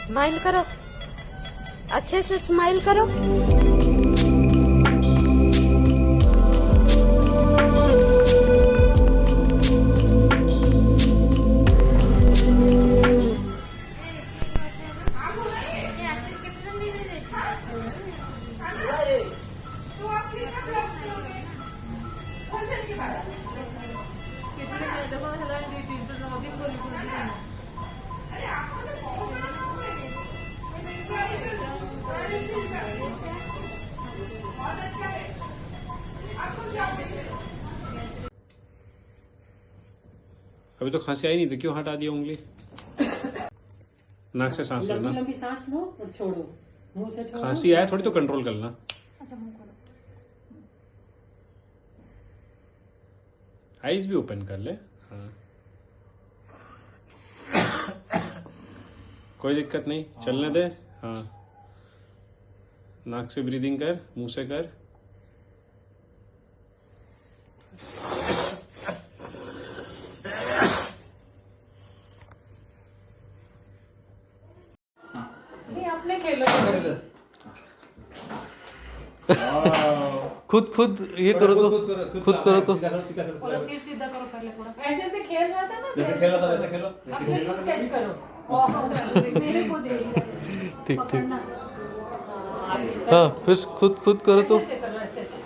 Smile करो, अच्छे से स्माइल करो। अभी तो खांसी आई नहीं तो क्यों हटा दिया उंगली? नाक से सांस लेना, लंबी लंबी सांस लो और छोड़ो, मुंह से छोड़ो। खांसी आए थोड़ी तो कंट्रोल करना। अच्छा मुंह खोलो। आईज भी ओपन कर ले। हाँ कोई दिक्कत नहीं, चलने दे। हाँ नाक से ब्रीदिंग कर, मुंह से कर। नहीं अपने खेलो। खुद ये करो तो खुद करो तो थोड़ा सिर सीधा करो पहले, थोड़ा ऐसे ऐसे खेल रहा था ना, जैसे खेल रहा था वैसे खेलो। अपने खुद कैच करो। मेरे को दे ठीक पकड़ना। हाँ फिर खुद करो तो ऐसे करो, ऐसे ऐसे।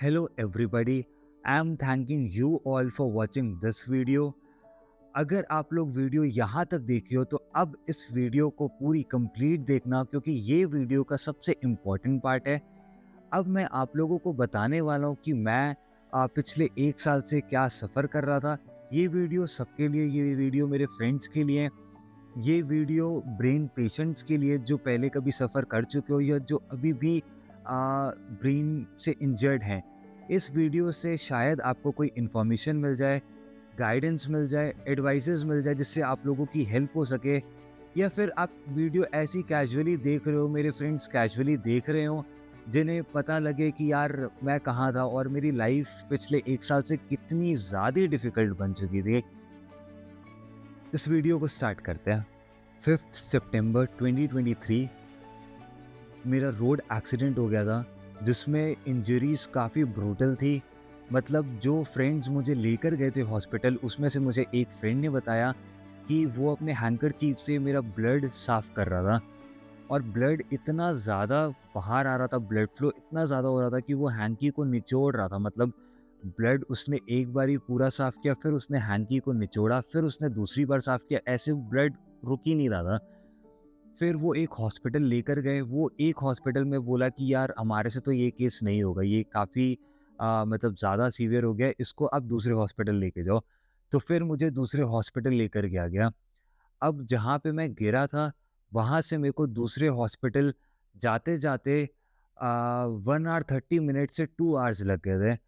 Hello everybody, I am thanking you all for watching this video. अगर आप लोग वीडियो यहाँ तक देखी हो तो अब इस वीडियो को पूरी कंप्लीट देखना, क्योंकि ये वीडियो का सबसे इम्पॉर्टेंट पार्ट है। अब मैं आप लोगों को बताने वाला हूँ कि मैं पिछले 1 साल से क्या सफ़र कर रहा था। ये वीडियो सबके लिए, ये वीडियो मेरे फ्रेंड्स के लिए, ये वीडियो ब्रेन पेशेंट्स के लिए जो पहले कभी सफ़र कर चुके हो या जो अभी भी ब्रेन से इंजर्ड हैं। इस वीडियो से शायद आपको कोई इन्फॉर्मेशन मिल जाए, गाइडेंस मिल जाए, एडवाइसेस मिल जाए जिससे आप लोगों की हेल्प हो सके। या फिर आप वीडियो ऐसी कैजुअली देख रहे हो, मेरे फ्रेंड्स कैजुअली देख रहे हो, जिन्हें पता लगे कि यार मैं कहाँ था और मेरी लाइफ पिछले 1 साल से कितनी ज़्यादा डिफ़िकल्ट बन चुकी थी। इस वीडियो को स्टार्ट करते हैं। 5 सितंबर 2023 मेरा रोड एक्सीडेंट हो गया था, जिसमें इंजरीज़ काफ़ी ब्रूटल थी। मतलब जो फ्रेंड्स मुझे लेकर गए थे हॉस्पिटल, उसमें से मुझे एक फ्रेंड ने बताया कि वो अपने हैंकरचीफ से मेरा ब्लड साफ़ कर रहा था और ब्लड इतना ज़्यादा बाहर आ रहा था, ब्लड फ्लो इतना ज़्यादा हो रहा था कि वो हैंकी को निचोड़ रहा था। मतलब ब्लड उसने एक बार ही पूरा साफ़ किया, फिर उसने हैंकी को निचोड़ा, फिर उसने दूसरी बार साफ़ किया, ऐसे ब्लड रुक ही नहीं रहा था। फिर वो एक हॉस्पिटल लेकर गए। वो एक हॉस्पिटल में बोला कि यार हमारे से तो ये केस नहीं होगा, ये काफ़ी मतलब ज़्यादा सीवियर हो गया, इसको आप दूसरे हॉस्पिटल लेके जाओ। तो फिर मुझे दूसरे हॉस्पिटल लेकर गया। अब जहाँ पे मैं गिरा था वहाँ से मेरे को दूसरे हॉस्पिटल जाते जाते 1 आवर 30 मिनट से 2 आवर्स लग गए थे।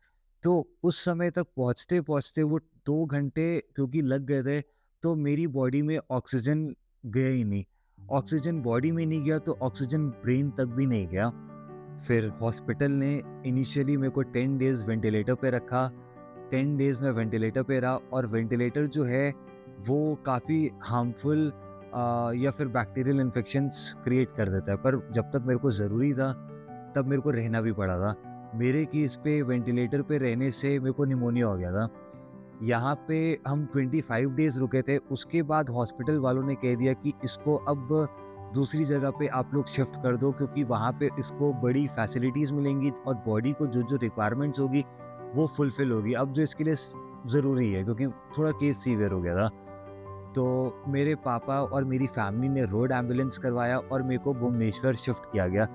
तो उस समय तक पहुँचते पहुँचते वो 2 घंटे क्योंकि लग गए थे, तो मेरी बॉडी में ऑक्सीजन गया ही नहीं। ऑक्सीजन बॉडी में नहीं गया तो ऑक्सीजन ब्रेन तक भी नहीं गया। फिर हॉस्पिटल ने इनिशियली मेरे को 10 डेज़ वेंटिलेटर पे रखा। 10 डेज़ में वेंटिलेटर पे रहा और वेंटिलेटर जो है वो काफ़ी हार्मफुल या फिर बैक्टीरियल इन्फेक्शंस क्रिएट कर देता है। पर जब तक मेरे को ज़रूरी था तब मेरे को रहना भी पड़ा था। मेरे केस पे वेंटिलेटर पे रहने से मेरे को निमोनिया हो गया था। यहाँ पे हम 25 डेज़ रुके थे। उसके बाद हॉस्पिटल वालों ने कह दिया कि इसको अब दूसरी जगह पे आप लोग शिफ्ट कर दो, क्योंकि वहाँ पे इसको बड़ी फैसिलिटीज़ मिलेंगी और बॉडी को जो जो रिक्वायरमेंट्स होगी वो फुलफ़िल होगी, अब जो इसके लिए ज़रूरी है, क्योंकि थोड़ा केस सीवियर हो गया था। तो मेरे पापा और मेरी फैमिली ने रोड एम्बुलेंस करवाया और मेरे को भुवनेश्वर शिफ्ट किया गया।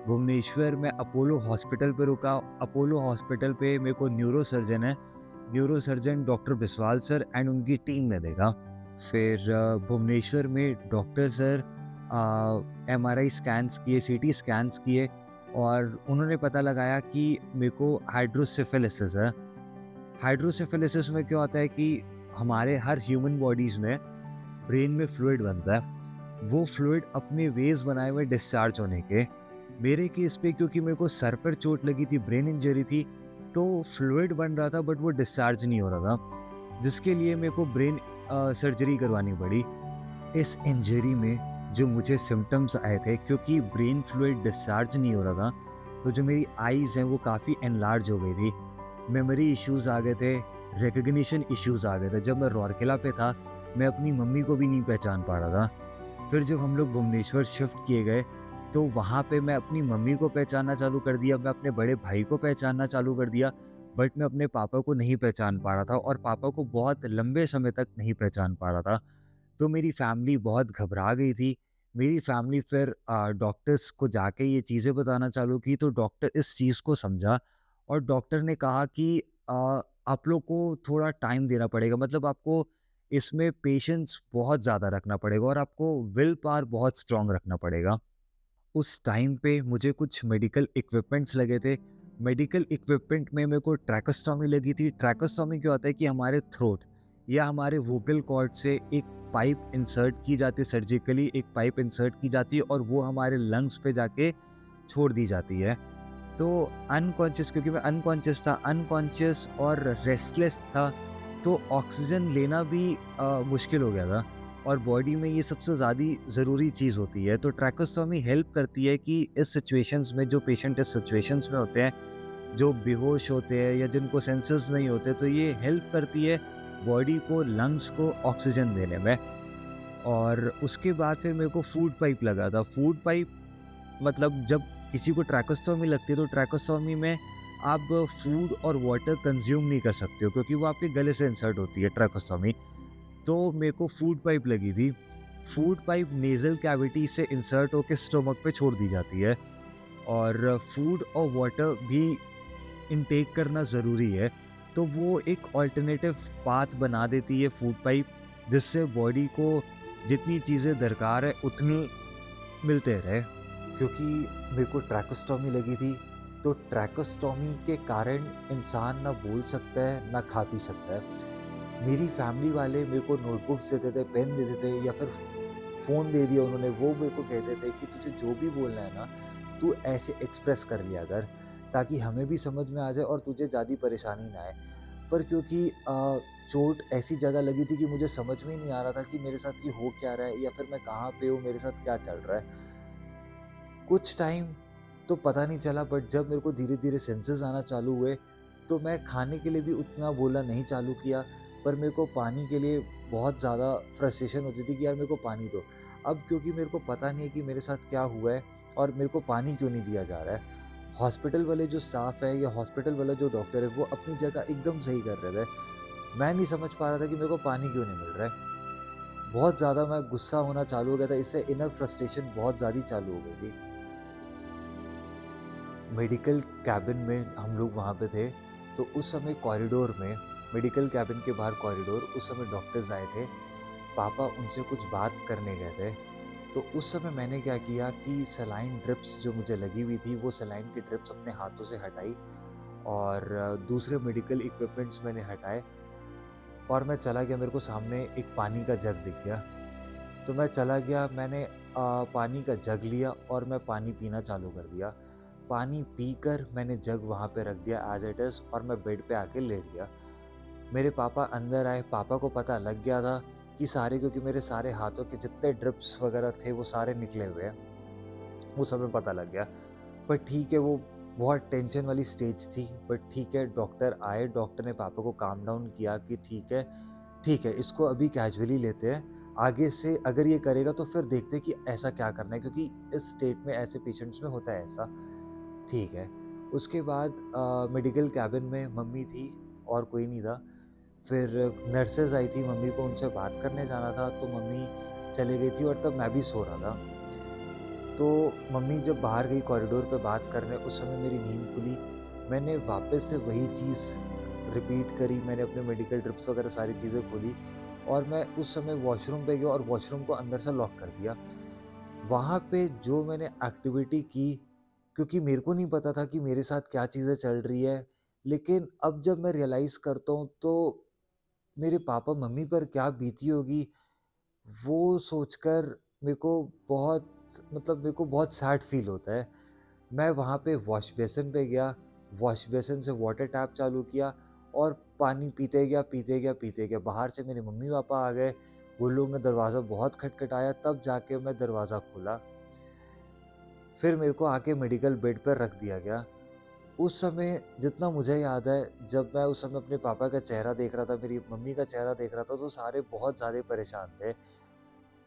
भुवनेश्वर में अपोलो हॉस्पिटल पे रुका। अपोलो हॉस्पिटल पे मेरे को neurosurgeon doctor Biswal sir and उनकी टीम ने देखा। फिर भुवनेश्वर में डॉक्टर सर MRI स्कैन्स किए, CT स्कैन्स किए और उन्होंने पता लगाया कि मेरे को हाइड्रोसेफेलिसिस है। हाइड्रोसेफेलिसिस में क्या होता है कि हमारे हर ह्यूमन बॉडीज़ में ब्रेन में फ्लूइड बनता है। वो फ्लूइड अपने वेज बनाए हुए डिस्चार्ज होने के। मेरे केस पे क्योंकि मेरे को सर पर चोट लगी थी, ब्रेन इंजरी थी, तो फ्लूइड बन रहा था बट वो डिस्चार्ज नहीं हो रहा था, जिसके लिए मेरे को ब्रेन सर्जरी करवानी पड़ी। इस इंजरी में जो मुझे सिम्टम्स आए थे, क्योंकि ब्रेन फ्लूइड डिस्चार्ज नहीं हो रहा था, तो जो मेरी आईज़ हैं वो काफ़ी एनलार्ज हो गई थी। मेमोरी इश्यूज़ आ गए थे, रिकग्निशन इश्यूज़ आ गए थे। जब मैं रौरकेला पे था मैं अपनी मम्मी को भी नहीं पहचान पा रहा था। फिर जब हम लोग भुवनेश्वर शिफ्ट किए गए तो वहाँ पे मैं अपनी मम्मी को पहचानना चालू कर दिया, मैं अपने बड़े भाई को पहचानना चालू कर दिया, बट मैं अपने पापा को नहीं पहचान पा रहा था और पापा को बहुत लंबे समय तक नहीं पहचान पा रहा था। तो मेरी फैमिली बहुत घबरा गई थी। मेरी फैमिली फिर डॉक्टर्स को जाके ये चीज़ें बताना चालू की, तो डॉक्टर इस चीज़ को समझा और डॉक्टर ने कहा कि आप लोग को थोड़ा टाइम देना पड़ेगा, मतलब आपको इसमें पेशेंस बहुत ज़्यादा रखना पड़ेगा और आपको विल पावर बहुत स्ट्रॉन्ग रखना पड़ेगा। उस टाइम पे मुझे कुछ मेडिकल इक्विपमेंट्स लगे थे। मेडिकल इक्विपमेंट में मेरे को ट्रैकोस्टॉमी लगी थी। ट्रैकोस्टॉमी क्या होता है कि हमारे थ्रोट या हमारे वोकल कॉर्ड से एक पाइप इंसर्ट की जाती है, सर्जिकली एक पाइप इंसर्ट की जाती है और वो हमारे लंग्स पे जाके छोड़ दी जाती है। तो अनकॉन्शियस, क्योंकि मैं अनकॉन्शियस और रेस्टलेस था, तो ऑक्सीजन लेना भी मुश्किल हो गया था और बॉडी में ये सबसे ज़्यादा ज़रूरी चीज़ होती है। तो ट्रैकोस्टॉमी हेल्प करती है कि इस सिचुएशंस में, जो पेशेंट इस सिचुएशंस में होते हैं, जो बेहोश होते हैं या जिनको सेंसेस नहीं होते, तो ये हेल्प करती है बॉडी को, लंग्स को ऑक्सीजन देने में। और उसके बाद फिर मेरे को फूड पाइप लगा था। फूड पाइप मतलब जब किसी को ट्रैकोस्टॉमी लगती है तो ट्रैकोस्टॉमी में आप फूड और वाटर कंज्यूम नहीं कर सकते हो क्योंकि वो आपके गले से इंसर्ट होती है ट्रैकोस्टोमी। तो मेरे को फूड पाइप लगी थी। फूड पाइप नेज़ल कैविटी से इंसर्ट होकर स्टमक पे छोड़ दी जाती है और फूड और वाटर भी इनटेक करना ज़रूरी है। तो वो एक अल्टरनेटिव पाथ बना देती है फूड पाइप, जिससे बॉडी को जितनी चीज़ें दरकार है उतनी मिलते रहे। क्योंकि मेरे को ट्रैकोस्टोमी लगी थी, तो ट्रैकोस्टोमी के कारण इंसान ना बोल सकता है ना खा पी सकता है। मेरी फैमिली वाले मेरे को नोटबुक्स देते थे, पेन देते थे या फिर फ़ोन दे दिया उन्होंने, वो मेरे को कहते थे कि तुझे जो भी बोलना है ना तू ऐसे एक्सप्रेस कर लिया कर, ताकि हमें भी समझ में आ जाए और तुझे ज़्यादा परेशानी ना आए। पर क्योंकि चोट ऐसी जगह लगी थी कि मुझे समझ में ही नहीं आ रहा था कि मेरे साथ ये हो क्या रहा है या फिर मैं कहाँ पे हूँ, मेरे साथ क्या चल रहा है। कुछ टाइम तो पता नहीं चला, बट जब मेरे को धीरे धीरे सेंसेस आना चालू हुए तो मैं खाने के लिए भी उतना बोलना नहीं चालू किया, पर मेरे को पानी के लिए बहुत ज़्यादा फ्रस्ट्रेशन होती थी कि यार मेरे को पानी दो। अब क्योंकि मेरे को पता नहीं है कि मेरे साथ क्या हुआ है और मेरे को पानी क्यों नहीं दिया जा रहा है, हॉस्पिटल वाले जो स्टाफ है या हॉस्पिटल वाला जो डॉक्टर है वो अपनी जगह एकदम सही कर रहे थे। मैं नहीं समझ पा रहा था कि मेरे को पानी क्यों नहीं मिल रहा है। बहुत ज़्यादा मैं गुस्सा होना चालू हो गया था, इससे इनर फ्रस्ट्रेशन बहुत ज़्यादा चालू हो गई थी। मेडिकल कैबिन में हम लोग वहाँ पे थे, तो उस समय कॉरिडोर में, मेडिकल कैबिन के बाहर कॉरिडोर, उस समय डॉक्टर्स आए थे। पापा उनसे कुछ बात करने गए थे। तो उस समय मैंने क्या किया कि सलाइन ड्रिप्स जो मुझे लगी हुई थी वो सलाइन की ड्रिप्स अपने हाथों से हटाई और दूसरे मेडिकल इक्विपमेंट्स मैंने हटाए और मैं चला गया। मेरे को सामने एक पानी का जग दिख गया, तो मैं चला गया, मैंने पानी का जग लिया और मैं पानी पीना चालू कर दिया। पानी पीकर मैंने जग वहाँ पे रख दिया एज इट इज़ और मैं बेड पे आके लेट गया। मेरे पापा अंदर आए, पापा को पता लग गया था कि सारे, क्योंकि मेरे सारे हाथों के जितने ड्रिप्स वगैरह थे वो सारे निकले हुए हैं, वो सब में पता लग गया। पर ठीक है, वो बहुत टेंशन वाली स्टेज थी, बट ठीक है, डॉक्टर आए, डॉक्टर ने पापा को काम डाउन किया कि ठीक है, इसको अभी कैजुअली लेते हैं, आगे से अगर ये करेगा तो फिर देखते हैं कि ऐसा क्या करना है, क्योंकि इस स्टेट में ऐसे पेशेंट्स में होता है ऐसा। ठीक है। उसके बाद मेडिकल कैबिन में मम्मी थी और कोई नहीं था। फिर नर्सेज़ आई थी, मम्मी को उनसे बात करने जाना था, तो मम्मी चली गई थी और तब मैं भी सो रहा था। तो मम्मी जब बाहर गई कॉरिडोर पे बात करने, उस समय मेरी नींद खुली। मैंने वापस से वही चीज़ रिपीट करी, मैंने अपने मेडिकल ड्रिप्स वगैरह सारी चीज़ें खोली और मैं उस समय वॉशरूम पे गया और वॉशरूम को अंदर से लॉक कर दिया। वहाँ पे जो मैंने एक्टिविटी की, क्योंकि मेरे को नहीं पता था कि मेरे साथ क्या चीज़ें चल रही है, लेकिन अब जब मैं रियलाइज़ करता हूँ तो मेरे पापा मम्मी पर क्या बीती होगी, वो सोचकर मेरे को बहुत, मतलब मेरे को बहुत सैड फील होता है। मैं वहाँ पे वॉश बेसिन पे गया, वॉश बेसिन से वाटर टैप चालू किया और पानी पीते गया। बाहर से मेरे मम्मी पापा आ गए, वो लोग ने दरवाज़ा बहुत खटखटाया, तब जाके मैं दरवाज़ा खोला। फिर मेरे को आके मेडिकल बेड पर रख दिया गया। उस समय जितना मुझे याद है, जब मैं उस समय अपने पापा का चेहरा देख रहा था, मेरी मम्मी का चेहरा देख रहा था, तो सारे बहुत ज़्यादा परेशान थे।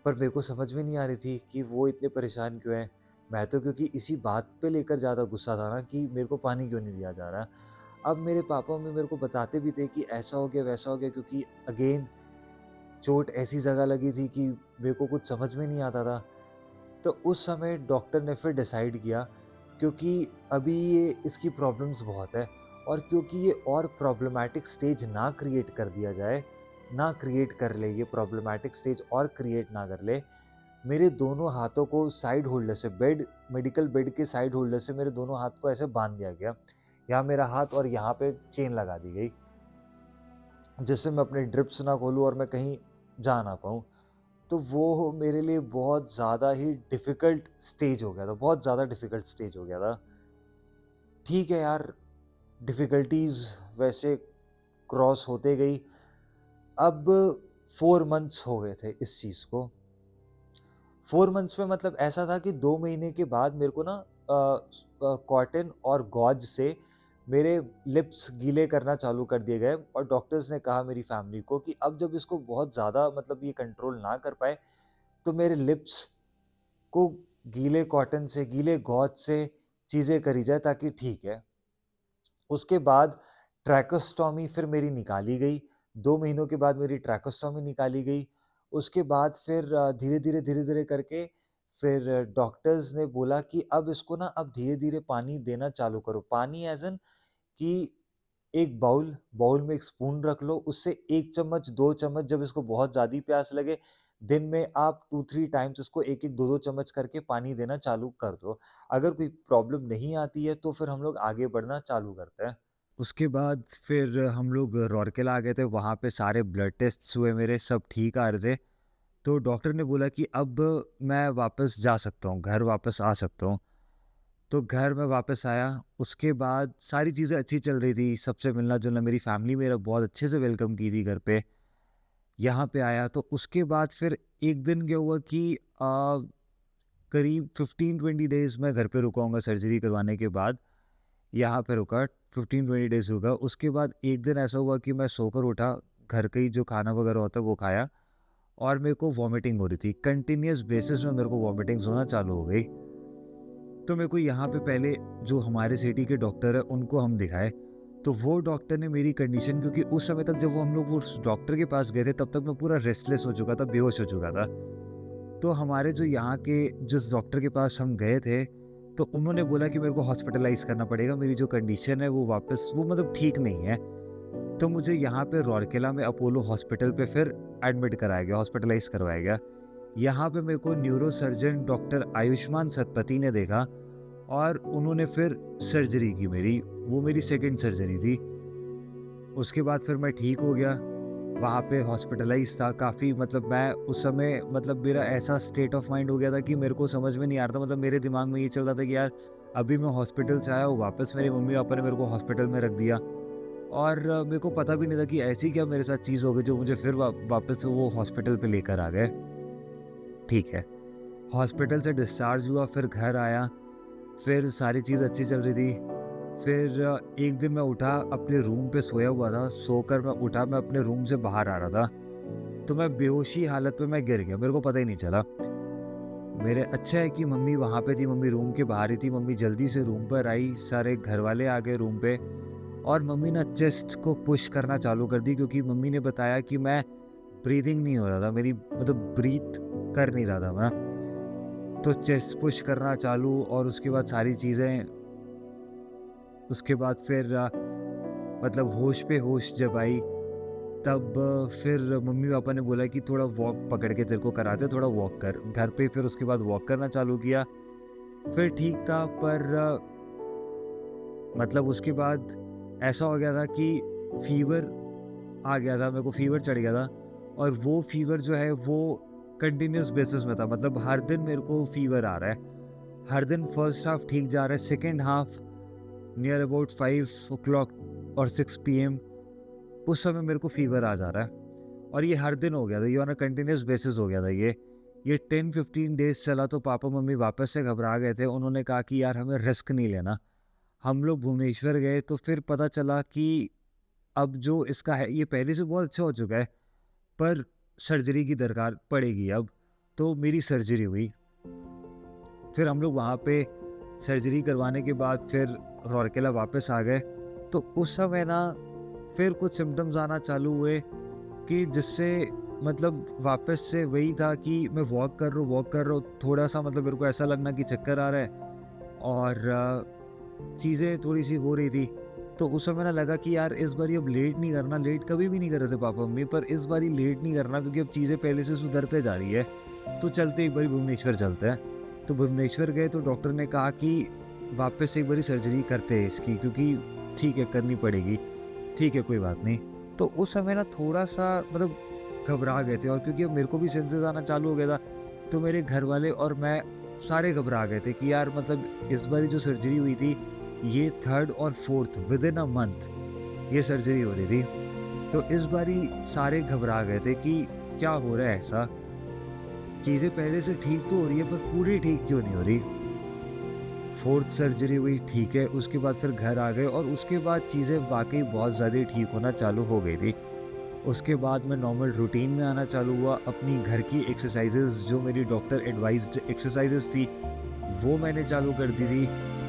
पर मेरे को समझ में नहीं आ रही थी कि वो इतने परेशान क्यों हैं। मैं तो क्योंकि इसी बात पे लेकर ज़्यादा गुस्सा था ना कि मेरे को पानी क्यों नहीं दिया जा रहा। अब मेरे पापा मम्मी मेरे को बताते भी थे कि ऐसा हो गया, वैसा हो गया, क्योंकि अगेन चोट ऐसी जगह लगी थी कि मेरे को कुछ समझ में नहीं आता था। तो उस समय डॉक्टर ने फिर डिसाइड किया, क्योंकि अभी ये इसकी प्रॉब्लम्स बहुत है और क्योंकि ये और प्रॉब्लमैटिक स्टेज ना क्रिएट कर दिया जाए, ना क्रिएट कर ले, ये प्रॉब्लमैटिक स्टेज और क्रिएट ना कर ले, मेरे दोनों हाथों को साइड होल्डर से, मेडिकल बेड के साइड होल्डर से मेरे दोनों हाथ को ऐसे बांध दिया गया। यहाँ मेरा हाथ और यहाँ पे चेन लगा दी गई, जिससे मैं अपने ड्रिप्स ना खोलूँ और मैं कहीं जा ना पाऊँ। तो वो मेरे लिए बहुत ज़्यादा ही डिफ़िकल्ट स्टेज हो गया था, बहुत ज़्यादा डिफ़िकल्ट स्टेज हो गया था। ठीक है यार, डिफ़िकल्टीज़ वैसे क्रॉस होते गई। अब 4 मंथ्स हो गए थे इस चीज़ को। 4 मंथ्स में मतलब ऐसा था कि 2 महीने के बाद मेरे को ना कॉटन और गॉज से मेरे लिप्स गीले करना चालू कर दिए गए और डॉक्टर्स ने कहा मेरी फैमिली को कि अब जब इसको बहुत ज़्यादा, मतलब ये कंट्रोल ना कर पाए, तो मेरे लिप्स को गीले कॉटन से, गीले गॉज से चीज़ें करी जाए ताकि ठीक है। उसके बाद ट्रैकोस्टॉमी फिर मेरी निकाली गई। 2 महीनों के बाद मेरी ट्रैकोस्टॉमी निकाली गई। उसके बाद फिर धीरे-धीरे करके फिर डॉक्टर्स ने बोला कि अब इसको ना अब धीरे-धीरे पानी देना चालू करो। पानी ऐज़ इन कि एक बाउल में एक स्पून रख लो, उससे 1 चम्मच, 2 चम्मच, जब इसको बहुत ज़्यादा प्यास लगे, दिन में आप 2-3 टाइम्स इसको 1-1, 2-2 चम्मच करके पानी देना चालू कर दो। अगर कोई प्रॉब्लम नहीं आती है तो फिर हम लोग आगे बढ़ना चालू करते हैं। उसके बाद फिर हम लोग रौरकेला आ गए थे, वहाँ पे सारे ब्लड टेस्ट्स हुए मेरे, सब ठीक आ रहे थे। तो डॉक्टर ने बोला कि अब मैं वापस जा सकता हूँ, घर वापस आ सकता हूँ। तो घर में वापस आया, उसके बाद सारी चीज़ें अच्छी चल रही थी, सबसे मिलना-जुलना, मेरी फैमिली मेरा बहुत अच्छे से वेलकम की थी घर पे। यहाँ पे आया तो उसके बाद फिर एक दिन क्या हुआ कि करीब 15-20 डेज़ मैं घर पे रुका हूँगा सर्जरी करवाने के बाद। यहाँ पे रुका, 15-20 डेज़ रुका। उसके बाद एक दिन ऐसा हुआ कि मैं सोकर उठा, घर का ही जो खाना वगैरह होता है वो खाया और मेरे को वॉमिटिंग हो रही थी। कंटिन्यूअस बेसिस में मेरे को वॉमिटिंग्स होना चालू हो गई। तो मेरे को यहाँ पे पहले जो हमारे सिटी के डॉक्टर है उनको हम दिखाए, तो वो डॉक्टर ने मेरी कंडीशन, क्योंकि उस समय तक जब वो हम लोग उस डॉक्टर के पास गए थे तब तक मैं पूरा रेस्टलेस हो चुका था, बेहोश हो चुका था। तो हमारे जो यहाँ के जिस डॉक्टर के पास हम गए थे तो उन्होंने बोला कि मेरे को हॉस्पिटलाइज़ करना पड़ेगा, मेरी जो कंडीशन है वो वापस वो मतलब ठीक नहीं है। तो मुझे यहाँ पे रौरकेला में अपोलो हॉस्पिटल पे फिर एडमिट कराया गया, हॉस्पिटलाइज़ करवाया गया। यहाँ पे मेरे को neuro surgeon doctor Ayushman Satpathy ने देखा और उन्होंने फिर सर्जरी की मेरी, वो मेरी सेकंड सर्जरी थी। उसके बाद फिर मैं ठीक हो गया, वहाँ पे हॉस्पिटलाइज़ था काफ़ी, मतलब मैं उस समय मतलब मेरा ऐसा स्टेट ऑफ माइंड हो गया था कि मेरे को समझ में नहीं आ रहा था, मतलब मेरे दिमाग में ये चल रहा था कि यार अभी मैं हॉस्पिटल से आया हूँ, वापस मेरे मम्मी पापा ने मेरे को हॉस्पिटल में रख दिया और मेरे को पता भी नहीं था कि ऐसी क्या मेरे साथ चीज़ हो गई जो मुझे फिर वापस वो हॉस्पिटल पे लेकर आ गए। ठीक है, हॉस्पिटल से डिस्चार्ज हुआ, फिर घर आया, फिर सारी चीज़ अच्छी चल रही थी। फिर एक दिन मैं उठा, अपने रूम पे सोया हुआ था, सोकर मैं उठा, मैं अपने रूम से बाहर आ रहा था तो मैं बेहोशी हालत में मैं गिर गया, मेरे को पता ही नहीं चला। मेरे अच्छा है कि मम्मी वहाँ पे थी, मम्मी रूम के बाहर ही थी, मम्मी जल्दी से रूम पर आई, सारे घर वाले आ गए रूम पे और मम्मी ने चेस्ट को पुश करना चालू कर दी, क्योंकि मम्मी ने बताया कि मैं ब्रीदिंग नहीं हो रहा था, मेरी मतलब ब्रीथ कर नहीं रहा था मैं। तो चेस्ट पुश करना चालू और उसके बाद सारी चीज़ें, उसके बाद फिर मतलब होश पे होश जब आई तब फिर मम्मी पापा ने बोला कि थोड़ा वॉक पकड़ के तेरे को कराते, थोड़ा वॉक कर घर पे। फिर उसके बाद वॉक करना चालू किया, फिर ठीक था। पर मतलब उसके बाद ऐसा हो गया था कि फीवर आ गया था, मेरे को फीवर चढ़ गया था और वो फीवर जो है वो कंटिन्यूस बेसिस में था, मतलब हर दिन मेरे को फीवर आ रहा है, हर दिन फर्स्ट हाफ ठीक जा रहा है, second half near about 5 o'clock और 6 PM उस समय मेरे को फीवर आ जा रहा है और ये हर दिन हो गया था, ये ऑन अ कंटिन्यूस बेसिस हो गया था। ये 10-15 डेज चला तो पापा मम्मी वापस से घबरा गए थे, उन्होंने कहा कि यार हमें रिस्क नहीं लेना। हम लोग भुवनेश्वर गए तो फिर पता चला कि अब जो इसका है ये पहले से बहुत अच्छा हो चुका है पर सर्जरी की दरकार पड़ेगी अब, तो मेरी सर्जरी हुई। फिर हम लोग वहाँ पे सर्जरी करवाने के बाद फिर रौरकेला वापस आ गए। तो उस समय ना फिर कुछ सिम्टम्स आना चालू हुए कि जिससे मतलब वापस से वही था कि मैं वॉक कर रहा हूँ, थोड़ा सा मतलब मेरे को ऐसा लगना कि चक्कर आ रहा है और चीज़ें थोड़ी सी हो रही थी। तो उस समय ना लगा कि यार इस बारी अब लेट नहीं करना, लेट कभी भी नहीं कर रहे थे पापा मम्मी, पर इस बारी लेट नहीं करना क्योंकि अब चीज़ें पहले से सुधरते जा रही है, तो चलते एक बारी भुवनेश्वर चलते हैं। तो भुवनेश्वर गए तो डॉक्टर ने कहा कि वापस से एक बारी सर्जरी करते हैं इसकी, क्योंकि ठीक है करनी पड़ेगी, ठीक है कोई बात नहीं। तो उस समय ना थोड़ा सा मतलब घबरा गए थे और क्योंकि अब मेरे को भी सेंसेस आना चालू हो गया था तो मेरे घर वाले और मैं सारे घबरा गए थे कि यार मतलब इस बारी जो सर्जरी हुई थी ये 3rd और 4th with in a month ये सर्जरी हो रही थी। तो इस बारी सारे घबरा गए थे कि क्या हो रहा है, ऐसा चीज़ें पहले से ठीक तो हो रही है पर पूरी ठीक क्यों नहीं हो रही। 4th सर्जरी हुई, ठीक है, उसके बाद फिर घर आ गए और उसके बाद चीज़ें वाकई बहुत ज़्यादा ठीक होना चालू हो गई थी। उसके बाद मैं नॉर्मल रूटीन में आना चालू हुआ, अपनी घर की एक्सरसाइजेज जो मेरी डॉक्टर एडवाइज्ड एक्सरसाइजेज थी वो मैंने चालू कर दी थी,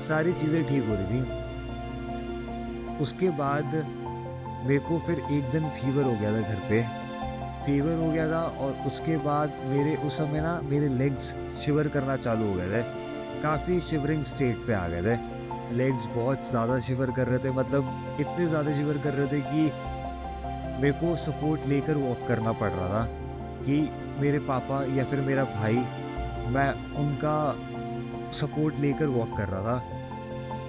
सारी चीज़ें ठीक हो रही थी। उसके बाद मेरे को फिर एक दिन फीवर हो गया था घर पे, फीवर हो गया था और उसके बाद मेरे उस समय ना मेरे लेग्स शिवर करना चालू हो गए थे, काफ़ी शिवरिंग स्टेट पे आ गए थे, लेग्स बहुत ज़्यादा शिवर कर रहे थे, मतलब इतने ज़्यादा शिवर कर रहे थे कि मेरे को सपोर्ट लेकर वॉक करना पड़ रहा था कि मेरे पापा या फिर मेरा भाई, मैं उनका सपोर्ट लेकर वॉक कर रहा था।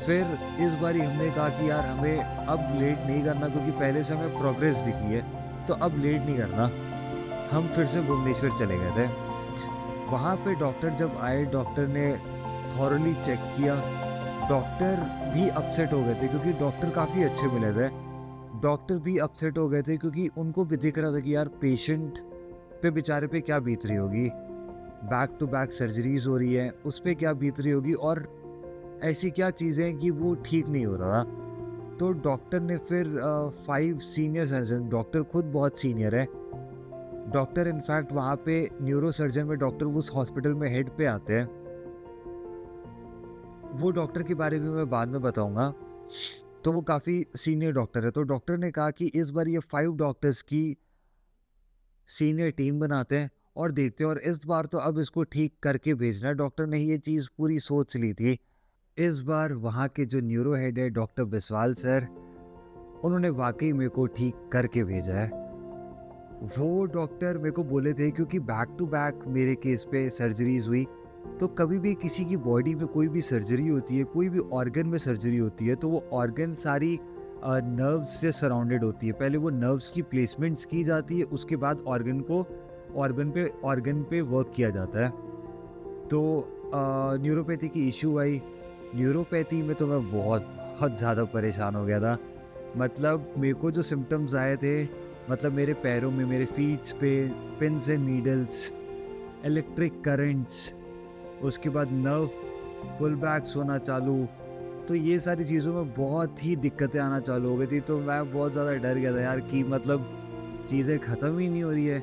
फिर इस बारी हमने कहा कि यार हमें अब लेट नहीं करना, क्योंकि पहले से हमें प्रोग्रेस दिखी है, तो अब लेट नहीं करना। हम फिर से भुवनेश्वर चले गए थे। वहाँ पे डॉक्टर जब आए, डॉक्टर ने थॉरली चेक किया। डॉक्टर भी अपसेट हो गए थे क्योंकि डॉक्टर काफ़ी अच्छे मिले थे। डॉक्टर भी अपसेट हो गए थे क्योंकि उनको भी दिख रहा था कि यार पेशेंट पे बेचारे पे क्या बीत रही होगी, बैक टू बैक सर्जरीज हो रही है, उस पर क्या बीत रही होगी और ऐसी क्या चीज़ें कि वो ठीक नहीं हो रहा। तो डॉक्टर ने फिर 5 सीनियर सर्जन, डॉक्टर खुद बहुत सीनियर है, डॉक्टर इनफैक्ट वहाँ पे न्यूरो सर्जन में डॉक्टर उस हॉस्पिटल में हेड पे आते हैं, वो डॉक्टर के बारे में मैं बाद में बताऊंगा। तो वो काफ़ी सीनियर डॉक्टर है। तो डॉक्टर ने कहा कि इस बार ये 5 डॉक्टर्स की सीनियर टीम बनाते हैं और देखते हैं, और इस बार तो अब इसको ठीक करके भेजना है। डॉक्टर ने ये चीज़ पूरी सोच ली थी। इस बार वहाँ के जो न्यूरो हेड है डॉक्टर बिस्वाल सर, उन्होंने वाकई मेरे को ठीक करके भेजा है। वो डॉक्टर मेरे को बोले थे, क्योंकि बैक टू बैक मेरे केस पे सर्जरीज हुई, तो कभी भी किसी की बॉडी में कोई भी सर्जरी होती है, कोई भी ऑर्गन में सर्जरी होती है, तो वो ऑर्गन सारी नर्व्स से सराउंडेड होती है। पहले वो नर्व्स की प्लेसमेंट्स की जाती है, उसके बाद ऑर्गन पे वर्क किया जाता है। तो न्यूरोपैथी की इशू आई। न्यूरोपैथी में तो मैं बहुत ज़्यादा परेशान हो गया था। मतलब मेरे को जो सिम्टम्स आए थे, मतलब मेरे पैरों में, मेरे फीट्स पे pins and needles, electric currents, उसके बाद नर्व पुल बैक्स होना चालू, तो ये सारी चीज़ों में बहुत ही दिक्कतें आना चालू हो गई थी। तो मैं बहुत ज़्यादा डर गया था यार कि मतलब चीज़ें ख़त्म ही नहीं हो रही है।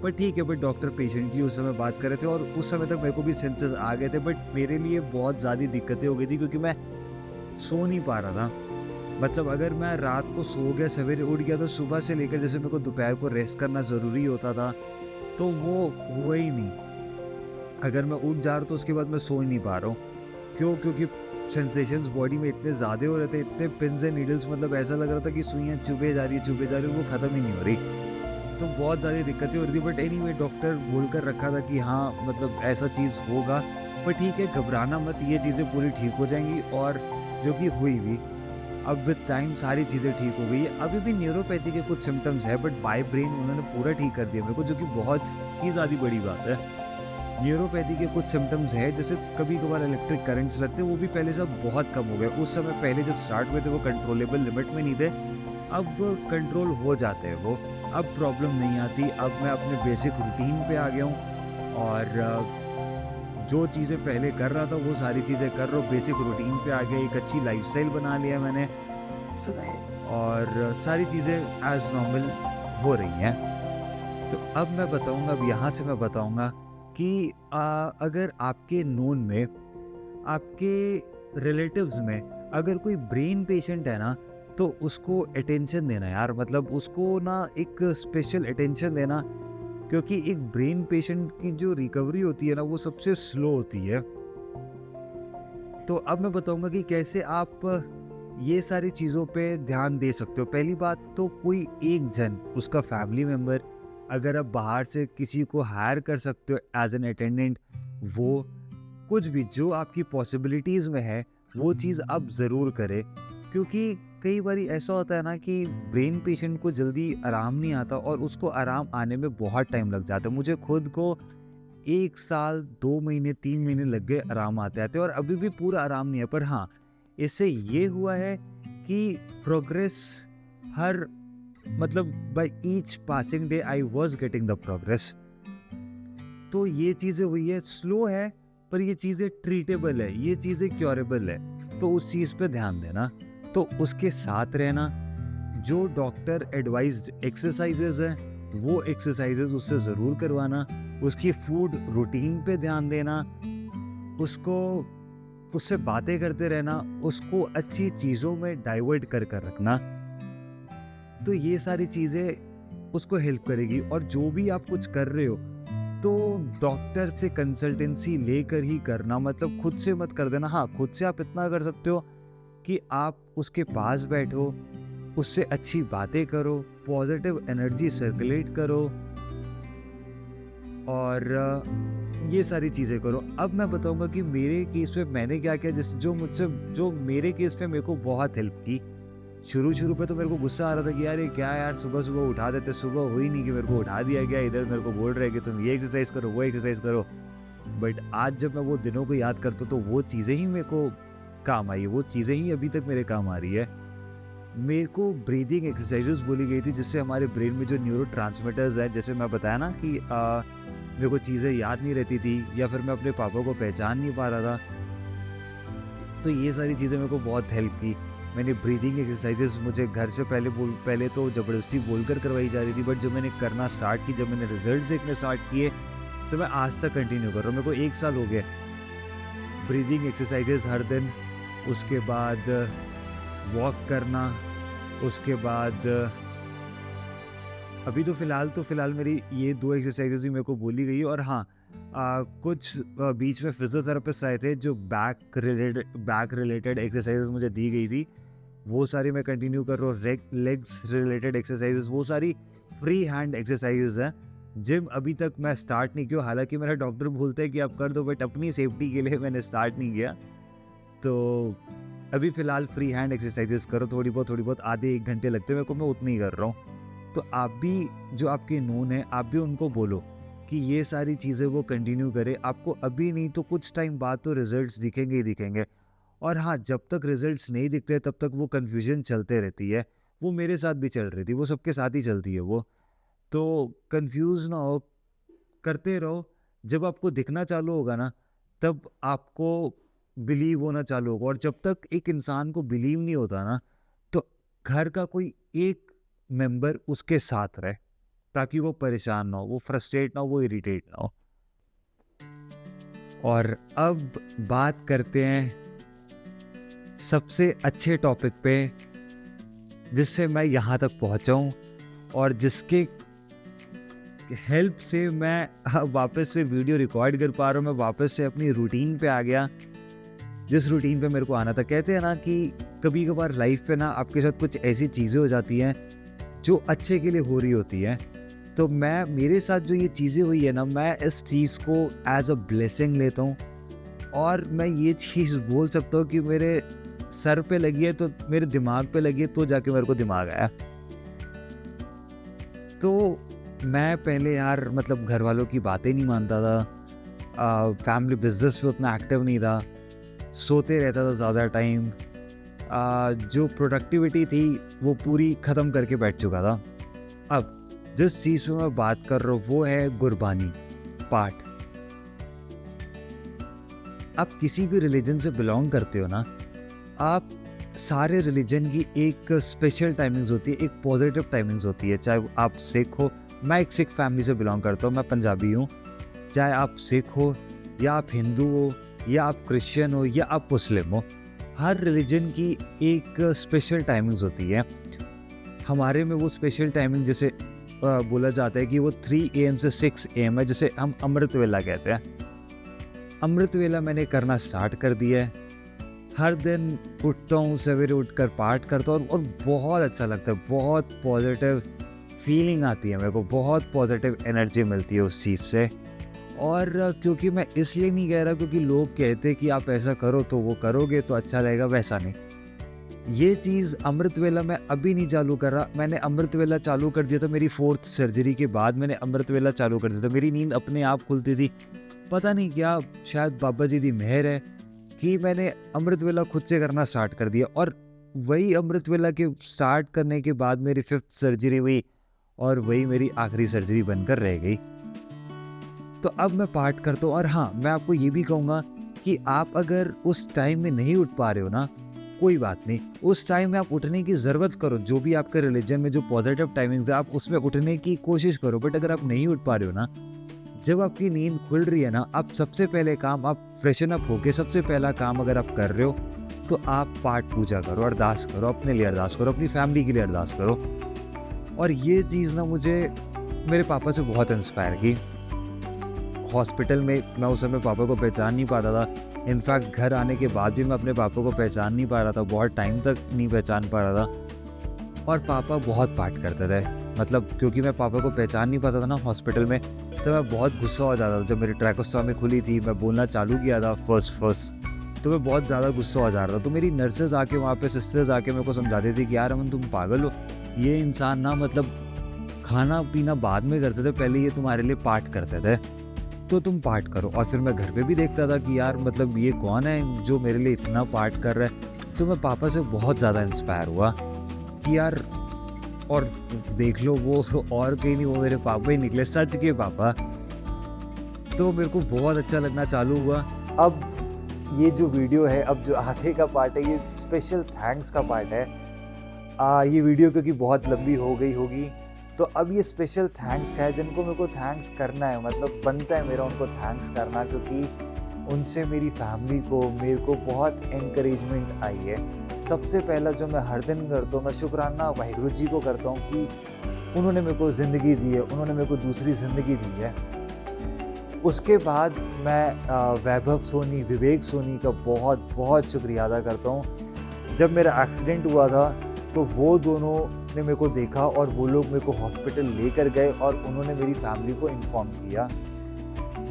पर ठीक है, बट डॉक्टर पेशेंट की उस समय बात कर रहे थे और उस समय तक मेरे को भी सेंसेस आ गए थे, बट मेरे लिए बहुत ज़्यादा दिक्कतें हो गई थी क्योंकि मैं सो नहीं पा रहा था। मतलब अगर मैं रात को सो गया, सवेरे उठ गया, तो सुबह से लेकर जैसे मेरे को दोपहर को रेस्ट करना ज़रूरी होता था, तो वो हुआ ही नहीं। अगर मैं उठ जा रहा हूँ तो उसके बाद मैं सो ही नहीं पा रहा हूँ। क्यों? क्योंकि सेंसेशंस बॉडी में इतने ज़्यादा हो रहे थे, इतने पिन्स एंड नीडल्स, मतलब ऐसा लग रहा था कि सुइयाँ चुभे जा रही है, वो ख़त्म ही नहीं हो रही। तो बहुत ज़्यादा दिक्कतें हो रही थी। बट एनीवे डॉक्टर बोल कर रखा था कि हाँ मतलब ऐसा चीज़ होगा, पर ठीक है, घबराना मत, ये चीज़ें पूरी ठीक हो जाएंगी। और जो कि हुई भी। अब विद टाइम सारी चीज़ें ठीक हो गई है। अभी भी न्यूरोपैथी के कुछ सिम्टम्स है, बट बाय ब्रेन उन्होंने पूरा ठीक कर दिया मेरे को, जो कि बहुत ही ज़्यादा बड़ी बात है। न्यूरोपैथी के कुछ सिम्टम्स है, जैसे कभी कभार इलेक्ट्रिक करंट्स लगते हैं, वो भी पहले से बहुत कम हो गए। उस समय पहले जब स्टार्ट हुए थे वो कंट्रोलेबल लिमिट में नहीं थे, अब कंट्रोल हो जाते हैं वो, अब प्रॉब्लम नहीं आती। अब मैं अपने बेसिक रूटीन पे आ गया हूँ और जो चीज़ें पहले कर रहा था वो सारी चीज़ें कर रहा हूँ, बेसिक रूटीन पे आ गया, एक अच्छी लाइफस्टाइल बना लिया मैंने और सारी चीज़ें एज नॉर्मल हो रही हैं। तो अब मैं बताऊँगा, अब यहाँ से मैं बताऊँगा कि अगर आपके नोन में, आपके रिलेटिव्स में अगर कोई ब्रेन पेशेंट है ना, तो उसको अटेंशन देना यार, मतलब उसको ना एक स्पेशल अटेंशन देना, क्योंकि एक ब्रेन पेशेंट की जो रिकवरी होती है ना, वो सबसे स्लो होती है। तो अब मैं बताऊंगा कि कैसे आप ये सारी चीज़ों पे ध्यान दे सकते हो। पहली बात तो कोई एक जन, उसका फैमिली मेम्बर, अगर आप बाहर से किसी को हायर कर सकते हो एज एन अटेंडेंट, वो कुछ भी जो आपकी पॉसिबिलिटीज़ में है वो चीज़ आप ज़रूर करें। क्योंकि कई बार ऐसा होता है ना कि ब्रेन पेशेंट को जल्दी आराम नहीं आता और उसको आराम आने में बहुत टाइम लग जाता है। मुझे खुद को 1 साल, 2 महीने, 3 महीने लग गए आराम आते आते, और अभी भी पूरा आराम नहीं है। पर हाँ, इससे ये हुआ है कि प्रोग्रेस हर, मतलब by each passing day I was getting the progress. तो ये चीज़ें हुई है, स्लो है पर ये चीज़ें ट्रीटेबल है, ये चीज़ें क्योरेबल है। तो उस चीज़ पे ध्यान देना, तो उसके साथ रहना। जो डॉक्टर एडवाइज्ड एक्सरसाइजेज हैं वो एक्सरसाइजेज उससे ज़रूर करवाना। उसकी फूड रूटीन पे ध्यान देना। उसको उससे बातें करते रहना, उसको अच्छी चीज़ों में डाइवर्ट कर कर रखना, तो ये सारी चीज़ें उसको हेल्प करेगी। और जो भी आप कुछ कर रहे हो तो डॉक्टर से कंसल्टेंसी लेकर ही करना, मतलब खुद से मत कर देना। हाँ, खुद से आप इतना कर सकते हो कि आप उसके पास बैठो, उससे अच्छी बातें करो, पॉजिटिव एनर्जी सर्कुलेट करो और ये सारी चीज़ें करो। अब मैं बताऊंगा कि मेरे केस में मैंने क्या किया, जो मेरे केस में मेरे को बहुत हेल्प की। शुरू पे तो मेरे को गुस्सा आ रहा था कि यार ये क्या यार, सुबह सुबह उठा देते, सुबह हुई नहीं कि मेरे को उठा दिया गया, इधर मेरे को बोल रहे कि तुम ये एक्सरसाइज करो, वो एक्सरसाइज करो। बट आज जब मैं वो दिनों को याद करता हूँ तो वो चीज़ें ही मेरे को काम आई, वो चीज़ें ही अभी तक मेरे काम आ रही है। मेरे को ब्रीदिंग एक्सरसाइजेस बोली गई थी जिससे हमारे ब्रेन में जो न्यूरोट्रांसमीटर्स है, जैसे मैं बताया ना कि मेरे को चीज़ें याद नहीं रहती थी या फिर मैं अपने पापा को पहचान नहीं पा रहा था, तो ये सारी चीज़ें मेरे को बहुत हेल्प की। मैंने ब्रीदिंग एक्सरसाइजेस मुझे घर से पहले तो ज़बरदस्ती बोलकर करवाई जा रही थी, बट जब मैंने करना स्टार्ट की, जब मैंने रिजल्ट देखने स्टार्ट किए, तो मैं आज तक कंटिन्यू कर रहा हूँ। मेरे को 1 साल हो गया ब्रीदिंग एक्सरसाइजेस हर दिन, उसके बाद वॉक करना, उसके बाद अभी तो फ़िलहाल मेरी ये 2 एक्सरसाइजेज ही मेरे को बोली गई। और हाँ, कुछ बीच में फिजियोथेरेपिस्ट आए थे जो बैक रिलेटेड एक्सरसाइजेज मुझे दी गई थी, वो सारी मैं कंटिन्यू कर रहा हूँ। लेग्स रिलेटेड एक्सरसाइजेज, वो सारी फ्री हैंड एक्सरसाइजेज हैं। जिम अभी तक मैं स्टार्ट नहीं किया, हालांकि मेरा डॉक्टर बोलते हैं कि आप कर दो, बट अपनी सेफ्टी के लिए मैंने स्टार्ट नहीं किया। तो अभी फ़िलहाल फ्री हैंड एक्सरसाइजेस करो, थोड़ी बहुत आधे 1 घंटे लगते हैं मेरे को, मैं उतनी ही कर रहा हूँ। तो आप भी, जो आपके नोन है, आप भी उनको बोलो कि ये सारी चीज़ें वो कंटिन्यू करें। आपको अभी नहीं तो कुछ टाइम बाद तो रिजल्ट्स दिखेंगे ही दिखेंगे। और हाँ, जब तक रिजल्ट्स नहीं दिखते तब तक वो कन्फ्यूजन चलते रहती है। वो मेरे साथ भी चल रही थी, वो सबके साथ ही चलती है वो। तो कंफ्यूज ना हो, करते रहो। जब आपको दिखना चालू होगा ना, तब आपको बिलीव होना चालू होगा। और जब तक एक इंसान को बिलीव नहीं होता ना, तो घर का कोई एक मेंबर उसके साथ रहे, ताकि वो परेशान ना हो, वो फ्रस्ट्रेट ना हो, वो इरिटेट ना हो। और अब बात करते हैं सबसे अच्छे टॉपिक पे, जिससे मैं यहाँ तक पहुँचा हूँ और जिसके हेल्प से मैं वापस से वीडियो रिकॉर्ड कर पा रहा हूँ। मैं वापस से अपनी रूटीन पे आ गया, जिस रूटीन पे मेरे को आना था। कहते हैं ना कि कभी कभार लाइफ पे ना आपके साथ कुछ ऐसी चीज़ें हो जाती हैं जो अच्छे के लिए हो रही होती है। तो मेरे साथ जो ये चीज़ें हुई है ना, मैं इस चीज़ को एज अ ब्लेसिंग लेता हूँ। और मैं ये चीज़ बोल सकता हूँ कि मेरे सर पे लगी है तो मेरे दिमाग पे लगी है, तो जाके मेरे को दिमाग आया। तो मैं पहले यार मतलब घर वालों की बातें नहीं मानता था, फैमिली बिजनेस पे उतना एक्टिव नहीं था, सोते रहता था ज़्यादा टाइम, जो प्रोडक्टिविटी थी वो पूरी ख़त्म करके बैठ चुका था। अब जिस चीज़ पे मैं बात कर रहा हूँ वो है गुरबानी पाठ। आप किसी भी रिलीजन से बिलोंग करते हो ना, आप सारे रिलीजन की एक स्पेशल टाइमिंग्स होती है, एक पॉजिटिव टाइमिंग्स होती है। चाहे आप सिख हो, मैं एक सिख फैमिली से बिलोंग करता हूँ, मैं पंजाबी हूँ। चाहे आप सिख हो या आप हिंदू हो या आप क्रिश्चियन हो या आप मुस्लिम हो, हर रिलीजन की एक स्पेशल टाइमिंग्स होती है। हमारे में वो स्पेशल टाइमिंग जैसे बोला जाता है कि वो 3 AM से 6 AM है, जिसे हम अमृत वेला कहते हैं। अमृत वेला मैंने करना स्टार्ट कर दिया है। हर दिन उठता हूँ, सवेरे उठकर पाठ करता हूँ और बहुत अच्छा लगता है, बहुत पॉजिटिव फीलिंग आती है मेरे को, बहुत पॉजिटिव एनर्जी मिलती है उस चीज़ से। और क्योंकि मैं इसलिए नहीं कह रहा क्योंकि लोग कहते हैं कि आप ऐसा करो तो वो करोगे तो अच्छा रहेगा, वैसा नहीं। ये चीज़ अमृत वेला मैं अभी नहीं चालू कर रहा, मैंने अमृत वेला चालू कर दिया था मेरी 4th सर्जरी के बाद। मैंने अमृत वेला चालू कर दिया था, मेरी नींद अपने आप खुलती थी। पता नहीं क्या, शायद बाबा जी की मेहर है कि मैंने अमृत वेला खुद से करना स्टार्ट कर दिया। और वही अमृत वेला के स्टार्ट करने के बाद मेरी 5th सर्जरी हुई और वही मेरी आखिरी सर्जरी बनकर रह गई। तो अब मैं पाठ करता हूँ। और हाँ, मैं आपको ये भी कहूँगा कि आप अगर उस टाइम में नहीं उठ पा रहे हो ना, कोई बात नहीं, उस टाइम में आप उठने की ज़रूरत करो। जो भी आपके रिलीजन में जो पॉजिटिव टाइमिंग्स है, आप उसमें उठने की कोशिश करो। बट अगर आप नहीं उठ पा रहे हो ना, जब आपकी नींद खुल रही है ना, आप सबसे पहले काम, आप फ्रेशन अप होके सबसे पहला काम अगर आप कर रहे हो तो आप पाठ पूजा करो, अरदास करो, अपने लिए अरदास करो, अपनी फैमिली के लिए अरदास करो। और ये चीज़ ना मुझे मेरे पापा से बहुत इंस्पायर की। हॉस्पिटल में मैं उस समय पापा को पहचान नहीं पाता था। इनफैक्ट घर आने के बाद भी मैं अपने पापा को पहचान नहीं पा रहा था, बहुत टाइम तक नहीं पहचान पा रहा था। और पापा बहुत पाठ करते थे, मतलब क्योंकि मैं पापा को पहचान नहीं पाता था ना हॉस्पिटल में, तो मैं बहुत गुस्सा हो जाता था। जब मेरी ट्रैकोस्टॉमी खुली थी, मैं बोलना चालू किया था फर्स्ट, तो मैं बहुत ज़्यादा गुस्सा हो जा रहा था। तो मेरी नर्सेज आके वहाँ पे, सिस्टर्स आके मेरे को समझाती थी कि यार अमन तुम पागल हो, ये इंसान ना मतलब खाना पीना बाद में करते थे, पहले ये तुम्हारे लिए पाठ करते थे, तो तुम पाठ करो। और फिर मैं घर पे भी देखता था कि यार मतलब ये कौन है जो मेरे लिए इतना पाठ कर रहा है। तो मैं पापा से बहुत ज़्यादा इंस्पायर हुआ कि यार, और देख लो वो और कहीं नहीं, वो मेरे पापा ही निकले, सच के पापा। तो मेरे को बहुत अच्छा लगना चालू हुआ। अब ये जो वीडियो है, अब जो आगे का पार्ट है, ये स्पेशल थैंक्स का पार्ट है। ये वीडियो क्योंकि बहुत लंबी हो गई होगी, तो अब ये स्पेशल थैंक्स का है, जिनको मेरे को थैंक्स करना है, मतलब बनता है मेरा उनको थैंक्स करना, क्योंकि उनसे मेरी फैमिली को, मेरे को बहुत एनकरेजमेंट आई है। सबसे पहला जो मैं हर दिन करता हूँ, मैं शुक्राना वाहिगुरु जी को करता हूँ कि उन्होंने मेरे को ज़िंदगी दी है, उन्होंने मेरे को दूसरी ज़िंदगी दी है। उसके बाद मैं वैभव सोनी, विवेक सोनी का बहुत बहुत शुक्रिया अदा करता हूँ। जब मेरा एक्सीडेंट हुआ था तो वो दोनों ने मेरे को देखा और वो लोग मेरे को हॉस्पिटल लेकर गए और उन्होंने मेरी फैमिली को इन्फॉर्म किया।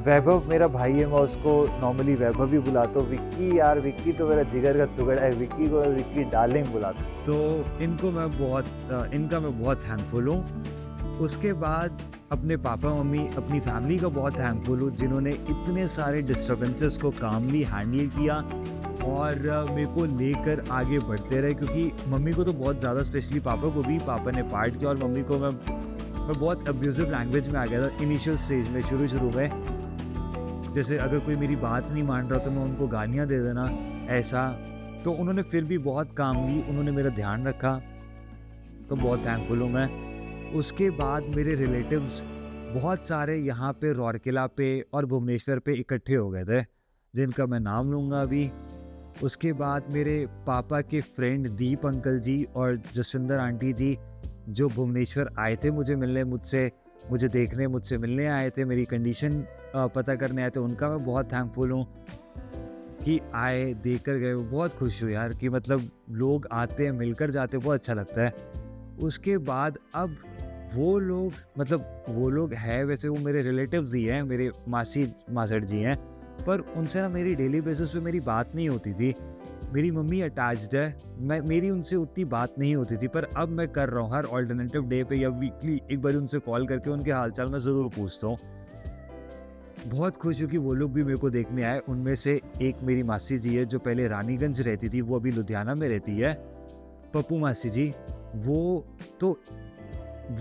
वैभव मेरा भाई है, मैं उसको नॉर्मली वैभव ही बुलाता हूँ। विक्की, यार विक्की तो मेरा जिगर का टुकड़ा है, विक्की को विक्की डार्लिंग बुलाता हूँ। तो इनका मैं बहुत थैंकफुल हूँ। उसके बाद अपने पापा मम्मी, अपनी फैमिली का बहुत थैंकफुल हूँ, जिन्होंने इतने सारे डिस्टर्बेंसेस को कामली हैंडल किया और मेरे को लेकर आगे बढ़ते रहे। क्योंकि मम्मी को तो बहुत ज़्यादा, स्पेशली पापा को भी, पापा ने पार्ट किया, और मम्मी को मैं बहुत अब्यूजिव लैंग्वेज में आ गया था इनिशियल स्टेज में, शुरू में। जैसे अगर कोई मेरी बात नहीं मान रहा तो मैं उनको गालियाँ दे देना, ऐसा। तो उन्होंने फिर भी बहुत कामली उन्होंने मेरा ध्यान रखा, तो बहुत थैंकफुल हूँ मैं। उसके बाद मेरे रिलेटिव्स बहुत सारे यहाँ पे रौरकिला पे और भुवनेश्वर पे इकट्ठे हो गए थे, जिनका मैं नाम लूँगा अभी। उसके बाद मेरे पापा के फ्रेंड दीप अंकल जी और जसविंदर आंटी जी, जो भुवनेश्वर आए थे मुझे मिलने, मुझे देखने, मुझसे मिलने आए थे, मेरी कंडीशन पता करने आए थे, उनका मैं बहुत थैंकफुल हूँ कि आए, देख कर गए। बहुत खुश हूँ यार कि मतलब लोग आते हैं, मिलकर जाते हैं, बहुत अच्छा लगता है। उसके बाद अब वो लोग हैं, वैसे वो मेरे रिलेटिव्स ही हैं, मेरे मासड़ जी हैं, पर उनसे ना मेरी डेली बेसिस पे मेरी बात नहीं होती थी। मेरी मम्मी अटैच्ड है, मेरी उनसे उतनी बात नहीं होती थी, पर अब मैं कर रहा हूँ। हर ऑल्टरनेटिव डे पे या वीकली एक बार उनसे कॉल करके उनके हालचाल मैं ज़रूर पूछता हूँ। बहुत खुश हूँ कि वो लोग भी मेरे को देखने आए। उनमें से एक मेरी मासी जी है, जो पहले रानीगंज रहती थी, वो अभी लुधियाना में रहती है, पप्पू मासी जी। वो तो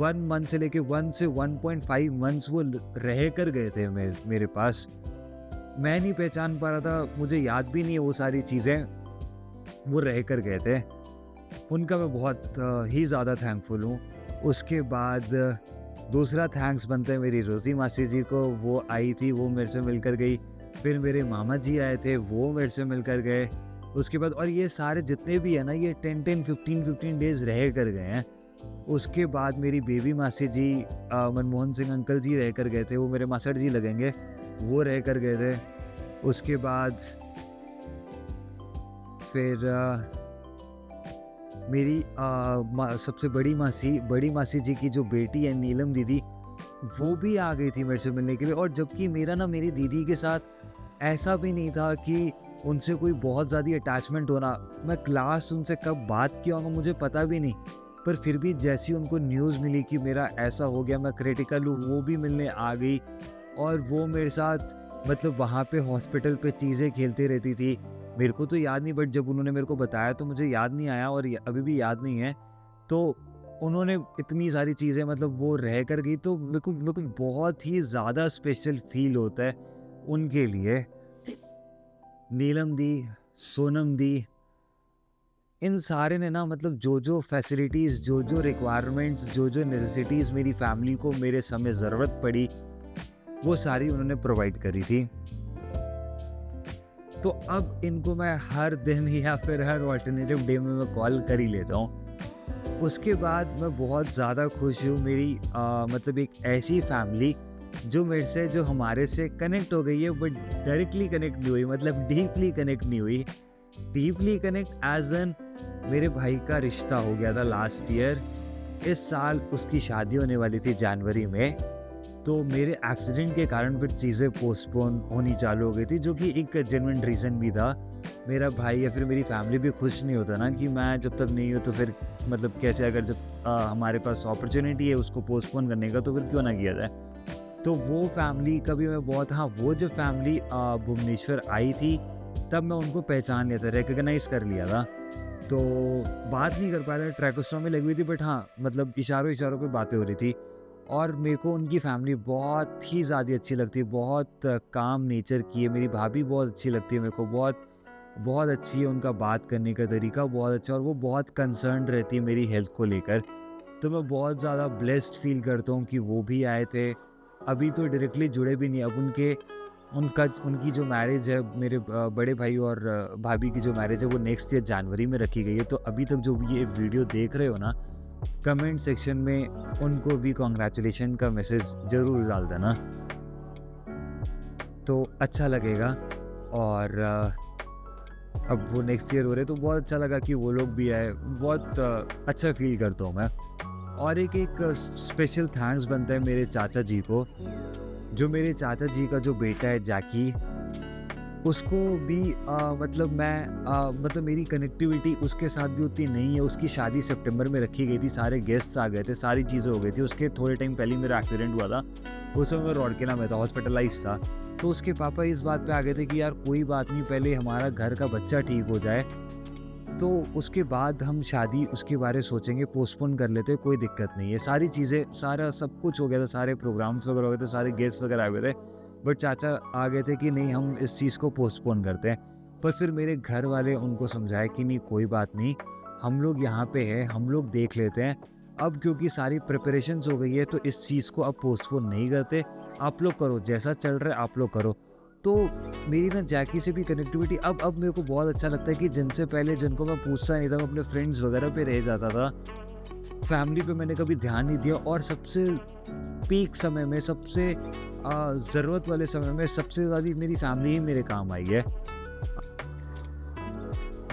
1 मंथ से लेके 1 से 1.5 मंथ्स वो रह कर गए थे मेरे पास। मैं नहीं पहचान पा रहा था, मुझे याद भी नहीं है वो सारी चीज़ें, वो रह कर गए थे। उनका मैं बहुत ही ज़्यादा थैंकफुल हूँ। उसके बाद दूसरा थैंक्स बनता है मेरी रोज़ी मासी जी को, वो आई थी, वो मेरे से मिलकर गई। फिर मेरे मामा जी आए थे, वो मेरे से मिलकर गए। उसके बाद और ये सारे जितने भी हैं ना, ये 10 15 डेज़ रह कर गए हैं। उसके बाद मेरी बेबी मासी जी, मनमोहन सिंह अंकल जी रह कर गए थे, वो मेरे मासड़ जी लगेंगे, वो रह कर गए थे। उसके बाद फिर मेरी सबसे बड़ी मासी जी की जो बेटी है नीलम दीदी, वो भी आ गई थी मेरे से मिलने के लिए। और जबकि मेरा ना मेरी दीदी के साथ ऐसा भी नहीं था कि उनसे कोई बहुत ज़्यादा अटैचमेंट होना। मैं क्लास उनसे कब बात किया होगा मुझे पता भी नहीं, पर फिर भी जैसी उनको न्यूज़ मिली कि मेरा ऐसा हो गया, मैं क्रिटिकल हूँ, वो भी मिलने आ गई। और वो मेरे साथ मतलब वहाँ पे हॉस्पिटल पे चीज़ें खेलती रहती थी। मेरे को तो याद नहीं, बट जब उन्होंने मेरे को बताया तो मुझे याद नहीं आया और अभी भी याद नहीं है। तो उन्होंने इतनी सारी चीज़ें मतलब वो रह कर गई, तो मेरे को बहुत ही ज़्यादा स्पेशल फील होता है उनके लिए। नीलम दी, सोनम दी, इन सारे ने ना मतलब जो फैसिलिटीज़, जो रिक्वायरमेंट्स, जो नेसेसिटीज़ मेरी फैमिली को मेरे समय ज़रूरत पड़ी, वो सारी उन्होंने प्रोवाइड करी थी। तो अब इनको मैं हर दिन या फिर हर ऑल्टरनेटिव डे में मैं कॉल कर ही लेता हूँ। उसके बाद मैं बहुत ज़्यादा खुश हूँ, मेरी मतलब एक ऐसी फैमिली जो मेरे से, जो हमारे से कनेक्ट हो गई है, बट डायरेक्टली कनेक्ट नहीं हुई, मतलब डीपली कनेक्ट नहीं हुई। डीपली कनेक्ट एज एन मेरे भाई का रिश्ता हो गया था लास्ट ईयर। इस साल उसकी शादी होने वाली थी जनवरी में, तो मेरे एक्सीडेंट के कारण फिर चीज़ें पोस्टपोन होनी चालू हो गई थी, जो कि एक जेन्युइन रीज़न भी था। मेरा भाई या फिर मेरी फैमिली भी खुश नहीं होता ना कि मैं जब तक नहीं हूँ तो फिर मतलब कैसे, अगर जब हमारे पास अपॉर्चुनिटी है उसको पोस्टपोन करने का तो फिर क्यों ना किया जाए। तो वो फैमिली का भी मैं बहुत, हाँ, वो जो फैमिली भुवनेश्वर आई थी तब मैं उनको पहचान लिया था, रिकग्नाइज़ कर लिया था। तो बात नहीं कर पाया था, ट्रैकोस्टोमी लगी हुई थी, बट हाँ मतलब इशारों पे बातें हो रही थी। और मेरे को उनकी फैमिली बहुत ही ज़्यादा अच्छी लगती है, बहुत काम नेचर की है। मेरी भाभी बहुत अच्छी लगती है मेरे को, बहुत अच्छी है, उनका बात करने का तरीका बहुत अच्छा, और वो बहुत कंसर्न रहती है मेरी हेल्थ को लेकर। तो मैं बहुत ज़्यादा ब्लेस्ड फील करता हूँ कि वो भी आए थे। अभी तो डायरेक्टली जुड़े भी नहीं, अब उनकी जो मैरिज है, मेरे बड़े भाई और भाभी की जो मैरिज है वो नेक्स्ट ईयर जनवरी में रखी गई है। तो अभी तक जो ये वीडियो देख रहे हो ना, कमेंट सेक्शन में उनको भी कॉन्ग्रेचुलेशन का मैसेज ज़रूर डाल देना, तो अच्छा लगेगा। और अब वो नेक्स्ट ईयर हो रहे, तो बहुत अच्छा लगा कि वो लोग भी आए, बहुत अच्छा फील करता हूँ मैं। और एक स्पेशल थैंक्स बनता है मेरे चाचा जी को, जो मेरे चाचा जी का जो बेटा है जैकी, उसको भी मतलब मतलब मेरी कनेक्टिविटी उसके साथ भी उतनी नहीं है। उसकी शादी सितंबर में रखी गई थी, सारे गेस्ट्स आ गए थे, सारी चीज़ें हो गई थी। उसके थोड़े टाइम पहले मेरा एक्सीडेंट हुआ था, उस समय मैं रौड़किला में था, हॉस्पिटलाइज था। तो उसके पापा इस बात पे आ गए थे कि यार कोई बात नहीं, पहले हमारा घर का बच्चा ठीक हो जाए, तो उसके बाद हम शादी उसके बारे सोचेंगे, पोस्टपोन कर लेते, कोई दिक्कत नहीं है। सारी चीज़ें, सारा सब कुछ हो गया था, सारे प्रोग्राम्स वगैरह हो गए थे, सारे गेस्ट वगैरह आ गए थे, बट चाचा आ गए थे कि नहीं हम इस चीज़ को पोस्टपोन करते हैं। पर फिर मेरे घर वाले उनको समझाए कि नहीं कोई बात नहीं, हम लोग यहाँ पे हैं, हम लोग देख लेते हैं। अब क्योंकि सारी प्रिपरेशंस हो गई है तो इस चीज़ को अब पोस्टपोन नहीं करते, आप लोग करो, जैसा चल रहा है आप लोग करो। तो मेरी ना जैकी से भी कनेक्टिविटी अब मेरे को बहुत अच्छा लगता है कि जिनसे पहले, जिनको मैं पूछता नहीं था, मैं अपने फ्रेंड्स वगैरह पे रह जाता था, फैमिली पे मैंने कभी ध्यान नहीं दिया, और सबसे पीक समय में, सबसे ज़रूरत वाले समय में सबसे ज़्यादा मेरी फैमिली ही मेरे काम आई है।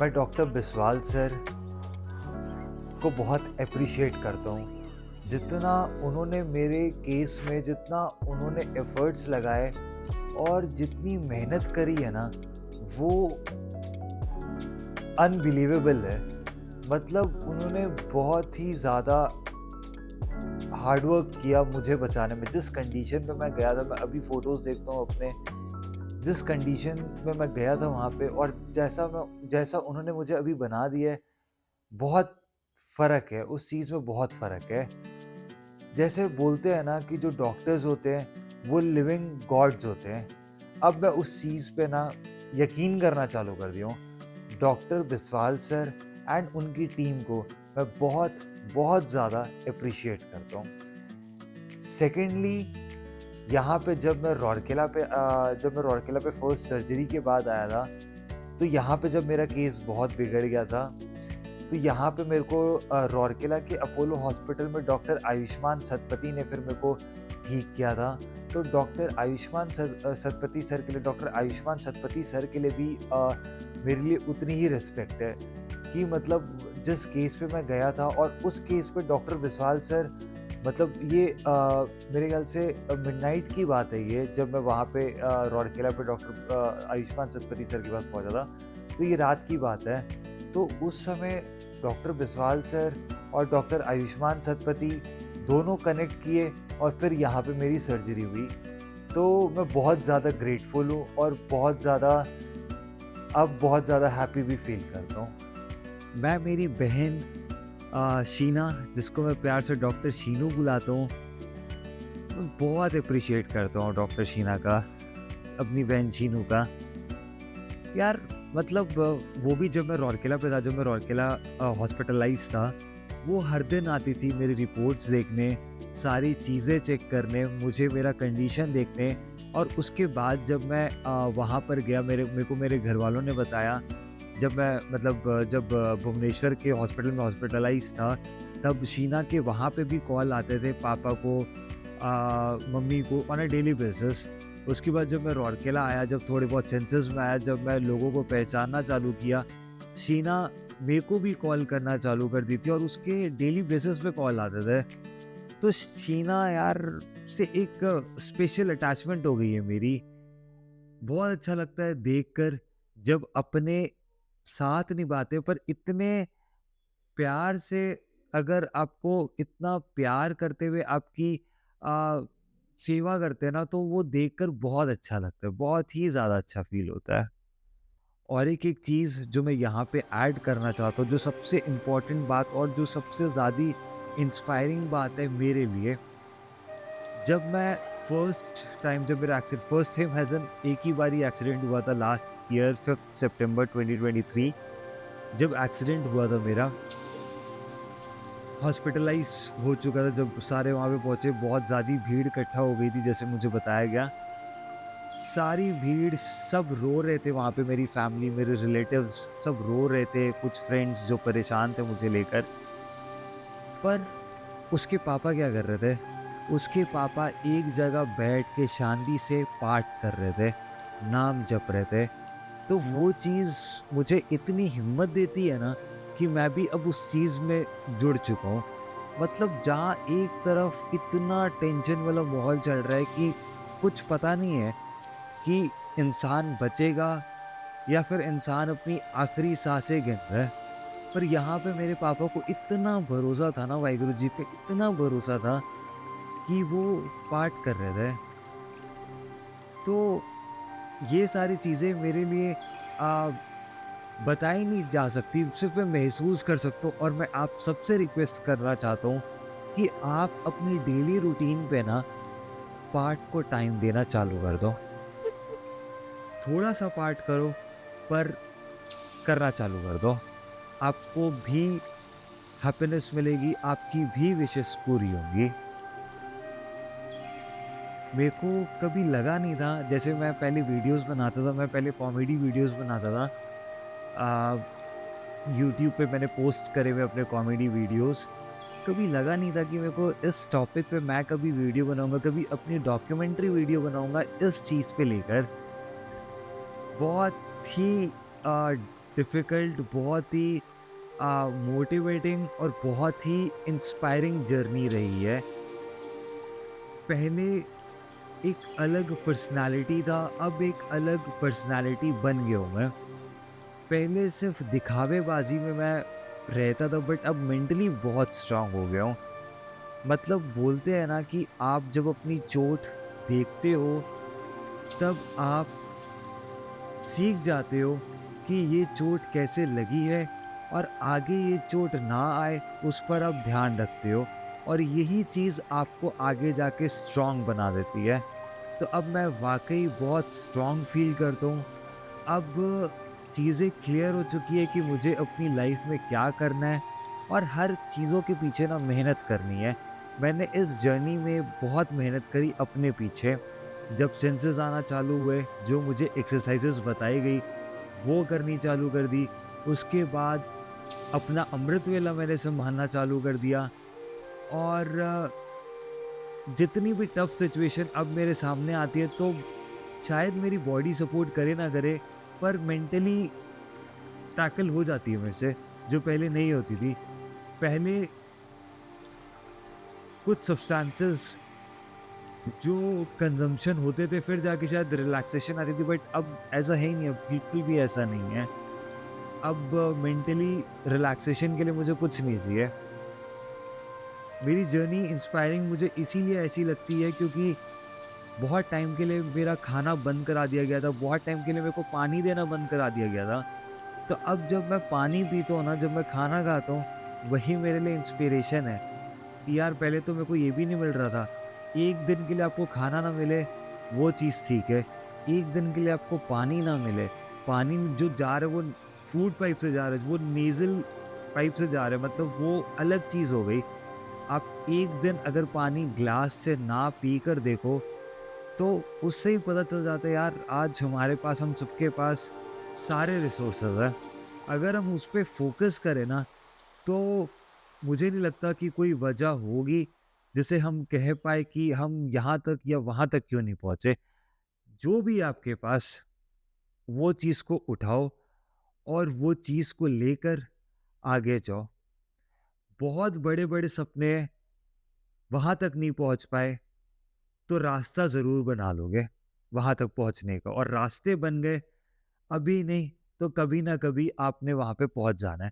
मैं डॉक्टर बिस्वाल सर को बहुत अप्रिशिएट करता हूँ। जितना उन्होंने मेरे केस में, जितना उन्होंने एफर्ट्स लगाए और जितनी मेहनत करी है ना, वो अनबिलीवेबल है। मतलब उन्होंने बहुत ही ज़्यादा हार्डवर्क किया मुझे बचाने में। जिस कंडीशन में मैं गया था, मैं अभी फ़ोटोज़ देखता हूँ अपने, जिस कंडीशन में मैं गया था वहाँ पे, और जैसा उन्होंने मुझे अभी बना दिया है, बहुत फ़र्क है, उस चीज़ में बहुत फ़र्क है। जैसे बोलते हैं ना कि जो डॉक्टर्स होते हैं वो लिविंग गॉड्स होते हैं, अब मैं उस चीज़ पे ना यकीन करना चालू कर दिया हूँ। डॉक्टर बिस्वाल सर एंड उनकी टीम को मैं बहुत ज़्यादा अप्रिशिएट करता हूँ। सेकेंडली, यहाँ पे जब मैं रौड़किला पे फर्स्ट सर्जरी के बाद आया था, तो यहाँ पे जब मेरा केस बहुत बिगड़ गया था, तो यहाँ पे मेरे को रौड़किला के अपोलो हॉस्पिटल में डॉक्टर आयुष्मान सतपथी ने फिर मेरे को ठीक किया था। तो डॉक्टर आयुष्मान सतपथी सर के लिए भी मेरे लिए उतनी ही रिस्पेक्ट है कि मतलब जिस केस पे मैं गया था, और उस केस पे डॉक्टर बिस्वाल सर, मतलब ये मेरे ख्याल से मिडनाइट की बात है ये, जब मैं वहाँ पे रौड़किला पे डॉक्टर आयुष्मान सतपथी सर के पास पहुँचा था, तो ये रात की बात है। तो उस समय डॉक्टर बिस्वाल सर और डॉक्टर आयुष्मान सतपथी दोनों कनेक्ट किए, और फिर यहाँ पे मेरी सर्जरी हुई। तो मैं बहुत ज़्यादा ग्रेटफुल हूँ, और बहुत ज़्यादा हैप्पी भी फील करता हूँ। मैं मेरी बहन शीना, जिसको मैं प्यार से डॉक्टर शीनू बुलाता हूँ, बहुत अप्रिशिएट करता हूँ डॉक्टर शीना का, अपनी बहन शीनू का। यार मतलब वो भी जब मैं रौड़किला पे था, जब मैं रौड़किला हॉस्पिटलाइज था, वो हर दिन आती थी मेरी रिपोर्ट्स देखने, सारी चीज़ें चेक करने, मुझे मेरा कंडीशन देखने। और उसके बाद जब मैं वहाँ पर गया, मेरे को मेरे घर वालों ने बताया, जब मैं जब भुवनेश्वर के हॉस्पिटल में हॉस्पिटलाइज था, तब शीना के वहाँ पे भी कॉल आते थे पापा को, मम्मी को ऑन अ डेली बेसिस। उसके बाद जब मैं रौरकेला आया, जब थोड़े बहुत सेंसेस में आया, जब मैं लोगों को पहचानना चालू किया, शीना मेरे को भी कॉल करना चालू कर दी थी और उसके डेली बेसिस पे कॉल आते थे। तो शीना यार से एक स्पेशल अटैचमेंट हो गई है मेरी। बहुत अच्छा लगता है देखकर, जब अपने साथ निभाते पर इतने प्यार से, अगर आपको इतना प्यार करते हुए आपकी आ, सेवा करते हैं ना, तो वो देखकर बहुत अच्छा लगता है, बहुत ही ज़्यादा अच्छा फील होता है। और एक एक चीज़ जो मैं यहाँ पे ऐड करना चाहता हूँ, जो सबसे इम्पोर्टेंट बात और जो सबसे ज़्यादा इंस्पायरिंग बात है मेरे लिए, जब मैं जब मेरा फर्स्ट टाइम हैज़न एक ही बारी एक्सीडेंट हुआ था लास्ट ईयर 5 सितंबर 2023। जब एक्सीडेंट हुआ था मेरा, हॉस्पिटलाइज हो चुका था, जब सारे वहाँ पे पहुँचे, बहुत ज़्यादा भीड़ इकट्ठा हो गई थी जैसे मुझे बताया गया। सारी भीड़, सब रो रहे थे वहाँ पे, मेरी फैमिली, मेरे रिलेटिव्स सब रो रहे थे, कुछ फ्रेंड्स जो परेशान थे मुझे लेकर। पर उसके पापा क्या कर रहे थे? उसके पापा एक जगह बैठ के शांति से पाठ कर रहे थे, नाम जप रहे थे। तो वो चीज़ मुझे इतनी हिम्मत देती है ना कि मैं भी अब उस चीज़ में जुड़ चुका हूँ। मतलब जहाँ एक तरफ इतना टेंशन वाला माहौल चल रहा है कि कुछ पता नहीं है कि इंसान बचेगा या फिर इंसान अपनी आखिरी सांसें गिन रहा है, पर यहाँ पे मेरे पापा को इतना भरोसा था ना, वाहिगुरु जी पे इतना भरोसा था कि वो पाठ कर रहे थे। तो ये सारी चीज़ें मेरे लिए बताई नहीं जा सकती, सिर्फ मैं महसूस कर सकता हूँ। और मैं आप सबसे रिक्वेस्ट करना चाहता हूँ कि आप अपनी डेली रूटीन पे ना पाठ को टाइम देना चालू कर दो। थोड़ा सा पाठ करो, पर करना चालू कर दो। आपको भी हैप्पीनेस मिलेगी, आपकी भी विशेष पूरी होंगी। मेरे को कभी लगा नहीं था, जैसे मैं पहले वीडियोस बनाता था, मैं पहले कॉमेडी वीडियोस बनाता था, यूट्यूब पे मैंने पोस्ट करे हुए अपने कॉमेडी वीडियोस। कभी लगा नहीं था कि मेरे को इस टॉपिक पे मैं कभी वीडियो बनाऊंगा, कभी अपनी डॉक्यूमेंट्री वीडियो बनाऊंगा इस चीज़ पे लेकर। बहुत ही डिफ़िकल्ट, बहुत ही मोटिवेटिंग और बहुत ही इंस्पायरिंग जर्नी रही है। पहले एक अलग पर्सनालिटी था, अब एक अलग पर्सनालिटी बन गया हूँ मैं। पहले सिर्फ दिखावेबाजी में मैं रहता था, बट अब मेंटली बहुत स्ट्रांग हो गया हूँ। मतलब बोलते हैं ना कि आप जब अपनी चोट देखते हो, तब आप सीख जाते हो कि ये चोट कैसे लगी है, और आगे ये चोट ना आए उस पर आप ध्यान रखते हो, और यही चीज़ आपको आगे जाके स्ट्रांग बना देती है। तो अब मैं वाकई बहुत स्ट्रांग फील करता हूँ। अब चीज़ें क्लियर हो चुकी है कि मुझे अपनी लाइफ में क्या करना है, और हर चीज़ों के पीछे ना मेहनत करनी है। मैंने इस जर्नी में बहुत मेहनत करी अपने पीछे। जब सेंसेस आना चालू हुए, जो मुझे एक्सरसाइजेस बताई गई वो करनी चालू कर दी। उसके बाद अपना अमृत वेला मैंने संभालना चालू कर दिया, और जितनी भी टफ सिचुएशन अब मेरे सामने आती है, तो शायद मेरी बॉडी सपोर्ट करे ना करे, पर मेंटली टैकल हो जाती है मेरे से, जो पहले नहीं होती थी। पहले कुछ सब्सटेंसेस जो कंजम्पशन होते थे, फिर जाके शायद रिलैक्सेशन आती थी, बट अब ऐसा है ही नहीं, अब बिल्कुल भी ऐसा नहीं है। अब मेंटली रिलैक्सेशन के लिए मुझे कुछ नहीं चाहिए। मेरी जर्नी इंस्पायरिंग मुझे इसीलिए ऐसी लगती है क्योंकि बहुत टाइम के लिए मेरा खाना बंद करा दिया गया था, बहुत टाइम के लिए मेरे को पानी देना बंद करा दिया गया था। तो अब जब मैं पानी पीता हूँ ना, जब मैं खाना खाता हूँ, वही मेरे लिए इंस्पिरेशन है कि यार पहले तो मेरे को ये भी नहीं मिल रहा था। एक दिन के लिए आपको खाना ना मिले वो चीज़ ठीक है, एक दिन के लिए आपको पानी ना मिले, पानी जो जा रहा है वो फूड पाइप से जा रहा है, वो नेज़ल पाइप से जा रहे हैं, मतलब वो अलग चीज़ हो गई। आप एक दिन अगर पानी ग्लास से ना पी कर देखो, तो उससे ही पता चल जाता है यार, आज हमारे पास, हम सबके पास सारे रिसोर्सेज हैं। अगर हम उस पे फ़ोकस करें ना, तो मुझे नहीं लगता कि कोई वजह होगी जिसे हम कह पाए कि हम यहाँ तक या वहाँ तक क्यों नहीं पहुँचे। जो भी आपके पास, वो चीज़ को उठाओ और वो चीज़ को लेकर आगे जाओ। बहुत बड़े-बड़े सपने वहाँ तक नहीं पहुँच पाए, तो रास्ता ज़रूर बना लोगे वहाँ तक पहुँचने का, और रास्ते बन गए, अभी नहीं तो कभी ना कभी आपने वहाँ पे पहुँच जाना है।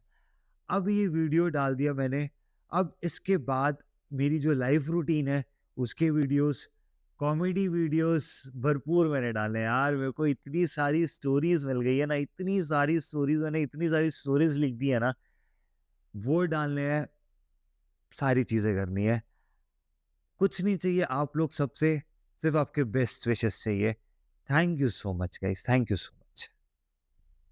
अब ये वीडियो डाल दिया मैंने, अब इसके बाद मेरी जो लाइफ रूटीन है, उसके वीडियोस, कॉमेडी वीडियोस भरपूर मैंने डाले हैं यार। मेरे को इतनी सारी स्टोरीज मिल गई है ना, इतनी सारी स्टोरीज, मैंने इतनी सारी स्टोरीज लिख दी है ना, वो डालने हैं, सारी चीज़ें करनी है। कुछ नहीं चाहिए आप लोग सबसे, सिर्फ आपके बेस्ट विशेस चाहिए। Thank you so much guys, thank you so much.